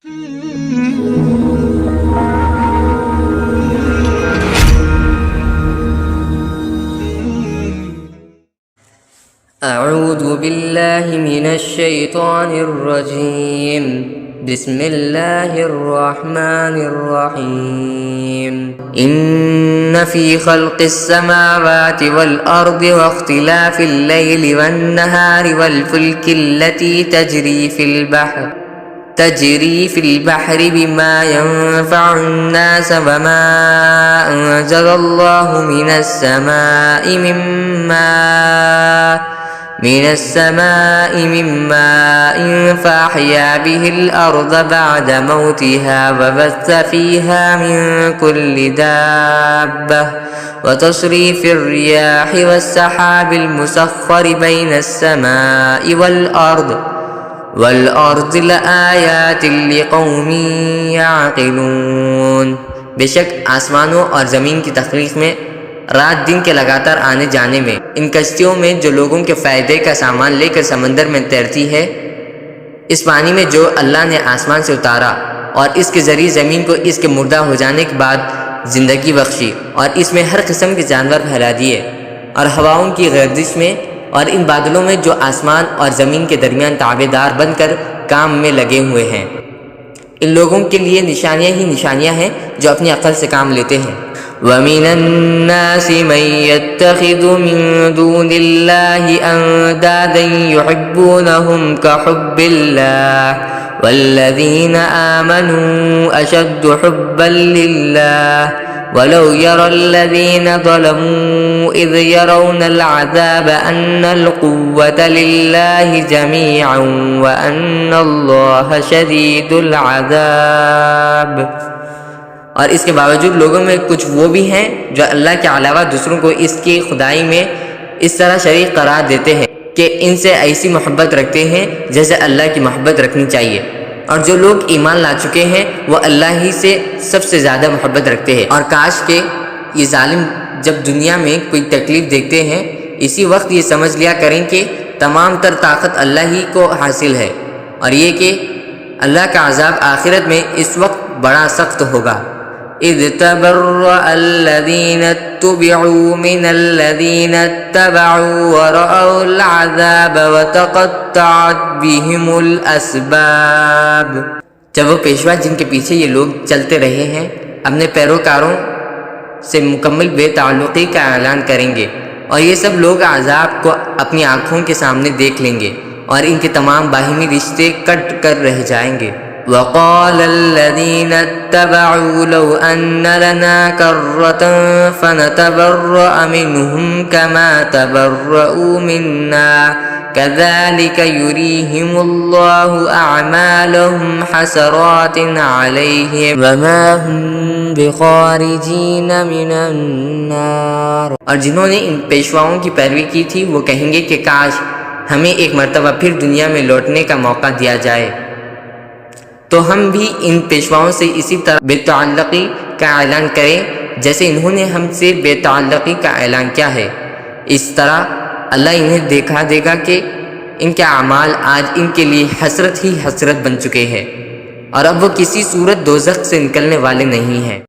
أعوذ بالله من الشيطان الرجيم بسم الله الرحمن الرحيم إن في خلق السماوات والأرض واختلاف الليل والنهار والفلك التي تجري في البحر بما ينفع الناس وما أنزل الله من السماء من ماء فأحيا به الأرض بعد موتها وبث فيها من كل دابة وتصريف الرياح والسحاب المسخر بين السماء والأرض لآيات لقوم يعقلون۔ بے شک آسمانوں اور زمین کی تخلیق میں، رات دن کے لگاتار آنے جانے میں، ان کشتیوں میں جو لوگوں کے فائدے کا سامان لے کر سمندر میں تیرتی ہے، اس پانی میں جو اللہ نے آسمان سے اتارا اور اس کے ذریعے زمین کو اس کے مردہ ہو جانے کے بعد زندگی بخشی، اور اس میں ہر قسم کے جانور پھیلا دیے، اور ہواؤں کی گردش میں اور ان بادلوں میں جو آسمان اور زمین کے درمیان تابع دار بن کر کام میں لگے ہوئے ہیں، ان لوگوں کے لیے نشانیاں ہی نشانیاں ہیں جو اپنی عقل سے کام لیتے ہیں۔ وَمِنَ النَّاسِ مَن يَتَّخِذُ مِن دُونِ اللَّهِ أَندَادًا يُحِبُّونَهُمْ كَحُبِّ اللَّهِ وَالَّذِينَ آمَنُوا أَشَدُّ حُبًّا لِلَّهِ وَلَوْ يَرَى الَّذِينَ ظَلَمُوا إِذْ يَرَوْنَ الْعَذَابَ أَنَّ الْقُوَّةَ لِلَّهِ جَمِيعًا وَأَنَّ اللَّهَ شَدِيدُ الْعَذَابِ۔ اور اس کے باوجود لوگوں میں کچھ وہ بھی ہیں جو اللہ کے علاوہ دوسروں کو اس کی خدائی میں اس طرح شریک قرار دیتے ہیں کہ ان سے ایسی محبت رکھتے ہیں جیسے اللہ کی محبت رکھنی چاہیے، اور جو لوگ ایمان لا چکے ہیں وہ اللہ ہی سے سب سے زیادہ محبت رکھتے ہیں۔ اور کاش کہ یہ ظالم جب دنیا میں کوئی تکلیف دیکھتے ہیں اسی وقت یہ سمجھ لیا کریں کہ تمام تر طاقت اللہ ہی کو حاصل ہے، اور یہ کہ اللہ کا عذاب آخرت میں اس وقت بڑا سخت ہوگا۔ اذ تبرأ الذین اتبعوا من الذین اتبعوا ورأوا العذاب وتقطعت بهم الاسباب۔ جب وہ پیشوا جن کے پیچھے یہ لوگ چلتے رہے ہیں اپنے پیروکاروں سے مکمل بے تعلقی کا اعلان کریں گے، اور یہ سب لوگ عذاب کو اپنی آنکھوں کے سامنے دیکھ لیں گے، اور ان کے تمام باہمی رشتے کٹ کر رہ جائیں گے۔ وقال الذين اتبعوا لو أن لنا كرة فنتبرأ منهم كما تبرؤوا منا كذلك يريهم الله أعمالهم حسرات عليهم وما هم بخارجين من النار۔ اور جنہوں نے ان پیشواؤں کی پیروی کی تھی وہ کہیں گے کہ کاش ہمیں ایک مرتبہ پھر دنیا میں لوٹنے کا موقع دیا جائے تو ہم بھی ان پیشواؤں سے اسی طرح بے تعلقی کا اعلان کریں جیسے انہوں نے ہم سے بے تعلقی کا اعلان کیا ہے۔ اس طرح اللہ انہیں دیکھا دے گا کہ ان کے اعمال آج ان کے لیے حسرت ہی حسرت بن چکے ہیں، اور اب وہ کسی صورت دوزخ سے نکلنے والے نہیں ہیں۔